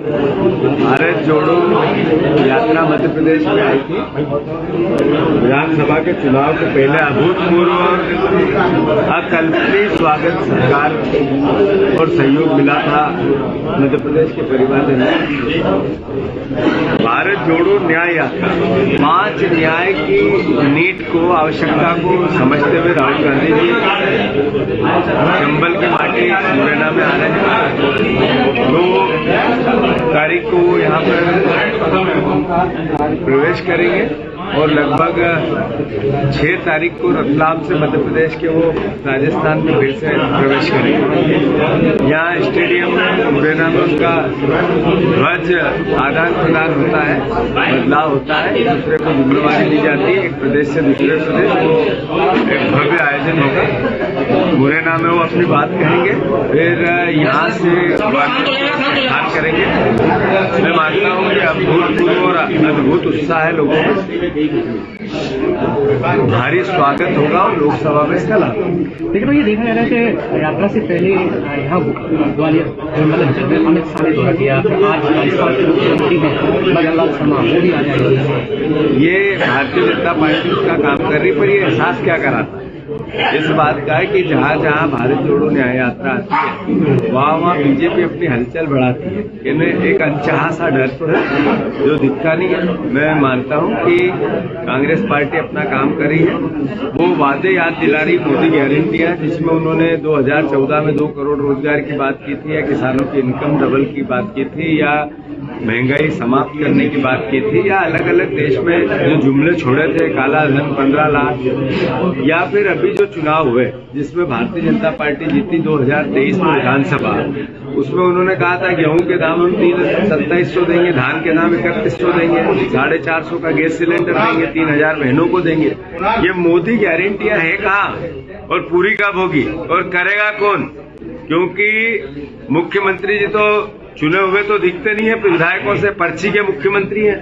भारत जोड़ो यात्रा मध्य प्रदेश में आई थी। विधानसभा के चुनाव के पहले अभूतपूर्व और अकल्पनीय स्वागत सरकार और सहयोग मिला था मध्य प्रदेश के परिवार ने। भारत जोड़ो न्याय यात्रा 5 न्याय की नीड को, आवश्यकता को समझते हुए राहुल गांधी जी चंबल की माटी मुरैना में आ रहे हैं। 2 तारीख को वो यहाँ पर प्रवेश करेंगे और लगभग 6 तारीख को रतलाम से मध्य प्रदेश के वो राजस्थान में फिर से प्रवेश करेंगे। यहाँ स्टेडियम में मुरैना में उनका ध्वज आदान प्रदान होता है, बदलाव होता है, एक दूसरे को जिम्मेवारी दी जाती है। एक प्रदेश से दूसरे प्रदेश वो एक भव्य आयोजन होगा। मुरैना में वो अपनी बात कहेंगे, फिर यहाँ से बात करेंगे। मैं मानता हूँ कि अभूतपूर्व और अद्भुत उत्साह है लोगों में, भारी स्वागत होगा और लोकसभा में इसका लाभ। लेकिन तो ये देखा जा रहा है कि यात्रा से पहले यहाँ ग्वालियर अमित शाह ने दौरा किया, आज राजस्थान के मुख्यमंत्री हैं मदनलाल शर्मा वो भी आ जाएंगे। ये भारतीय जनता पार्टी का काम कर रही, पर ये एहसास क्या कराता है इस बात का है कि जहाँ जहाँ भारत जोड़ो न्याय यात्रा आती है वहाँ बीजेपी अपनी हलचल बढ़ाती है। इन्हें एक अनचाहा सा डर तो है जो दिखता नहीं है। मैं मानता हूँ कि कांग्रेस पार्टी अपना काम कर रही है। वो वादे याद दिला रही मोदी गारंटियां, जिसमें उन्होंने 2014 में 2 करोड़ रोजगार की बात की थी, या किसानों की इनकम डबल की बात की थी, या महंगाई समाप्त करने की बात की थी, या अलग अलग देश में जो जुमले छोड़े थे, काला धन 15 लाख, या फिर अभी जो चुनाव हुए जिसमें भारतीय जनता पार्टी जीती 2023 में विधानसभा, उसमें उन्होंने कहा था गेहूं के दाम हम 2700 देंगे, धान के दाम 3100 देंगे, 450 का गैस सिलेंडर देंगे, 3000 बहनों को देंगे। ये मोदी गारंटियां है कहाँ और पूरी कब होगी और करेगा कौन? क्योंकि मुख्यमंत्री जी तो चुने हुए तो दिखते नहीं है, विधायकों से पर्ची के मुख्यमंत्री हैं।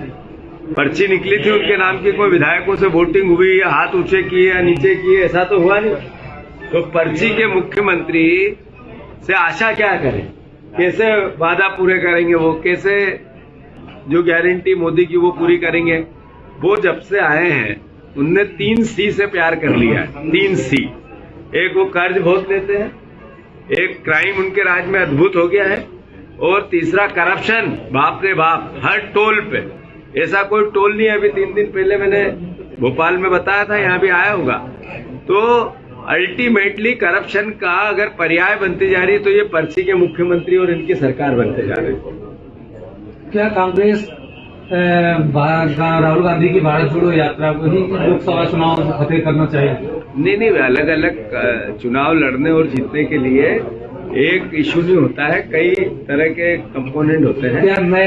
पर्ची निकली थी उनके नाम की, कोई विधायकों से वोटिंग हुई या हाथ ऊंचे किए या नीचे किए, ऐसा तो हुआ नहीं। तो पर्ची के मुख्यमंत्री से आशा क्या करें? कैसे वादा पूरे करेंगे? वो कैसे जो गारंटी मोदी की वो पूरी करेंगे? वो जब से आए हैं उनने 3 C से प्यार कर लिया है। 3 C। एक वो कर्ज बहुत लेते हैं, एक क्राइम उनके राज में अद्भुत हो गया है, और तीसरा करप्शन। बाप रे बाप, हर टोल पे ऐसा कोई टोल नहीं है। अभी 3 दिन पहले मैंने भोपाल में बताया था, यहाँ भी आया होगा। तो अल्टीमेटली करप्शन का अगर पर्याय बनती जा रही है तो ये पर्ची के मुख्यमंत्री और इनकी सरकार बनते जा रही है। क्या कांग्रेस राहुल गांधी की भारत जोड़ो यात्रा को ही लोकसभा चुनाव फतेह करना चाहिए? नहीं, अलग अलग चुनाव लड़ने और जीतने के लिए एक इशू नहीं होता है, कई तरह के कंपोनेंट होते हैं।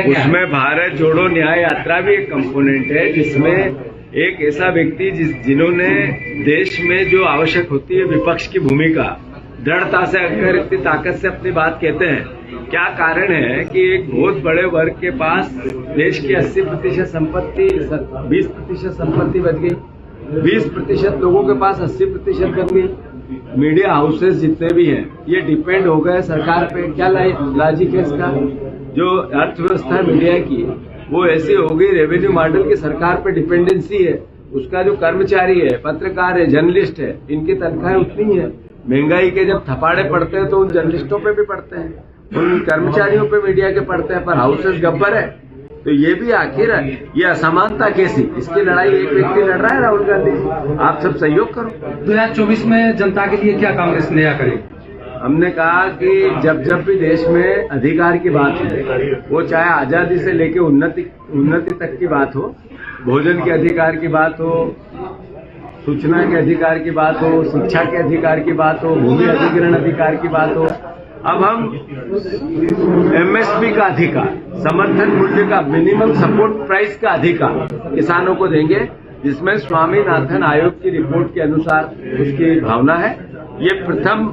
उसमें भारत जोड़ो न्याय यात्रा भी एक कंपोनेंट है, जिसमें एक ऐसा व्यक्ति जिन्होंने देश में जो आवश्यक होती है विपक्ष की भूमिका दृढ़ता से, अगर इतनी ताकत से अपनी बात कहते हैं। क्या कारण है कि एक बहुत बड़े वर्ग के पास देश की 80% संपत्ति, 20% संपत्ति बच गई, 20% लोगों के पास 80% बच गई। मीडिया हाउसेस जितने भी हैं ये डिपेंड हो गए सरकार पे। क्या लॉजिक है इसका? जो अर्थव्यवस्था है मीडिया की वो ऐसी हो गई, रेवेन्यू मॉडल की सरकार पे डिपेंडेंसी है। उसका जो कर्मचारी है, पत्रकार है, जर्नलिस्ट है, इनकी तनख्वाहें उतनी है। महंगाई के जब थपाड़े पड़ते हैं तो उन जर्नलिस्टों पे भी पड़ते हैं, उन कर्मचारियों पे मीडिया के पड़ते हैं, पर हाउसेस गब्बर है। तो ये भी आखिर ये असमानता कैसी? इसकी लड़ाई एक व्यक्ति लड़ रहा है, राहुल गांधी। आप सब सहयोग करो। 2024 में जनता के लिए क्या कांग्रेस नया करे? हमने कहा कि जब जब भी देश में अधिकार की बात हो, वो चाहे आजादी से लेकर उन्नति तक की बात हो, भोजन के अधिकार की बात हो, सूचना के अधिकार की बात हो, शिक्षा के अधिकार की बात हो, भूमि अधिग्रहण अधिकार की बात हो, अब हम MSP का अधिकार, समर्थन मूल्य का, मिनिमम सपोर्ट प्राइस का अधिकार किसानों को देंगे, जिसमें स्वामीनाथन आयोग की रिपोर्ट के अनुसार उसकी भावना है। ये प्रथम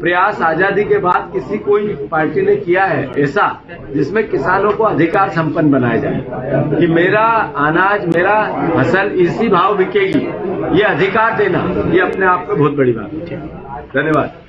प्रयास आजादी के बाद किसी कोई पार्टी ने किया है ऐसा, जिसमें किसानों को अधिकार संपन्न बनाया जाए कि मेरा अनाज, मेरा फसल इसी भाव बिकेगी। ये अधिकार देना, ये अपने आप में बहुत बड़ी बात है। धन्यवाद।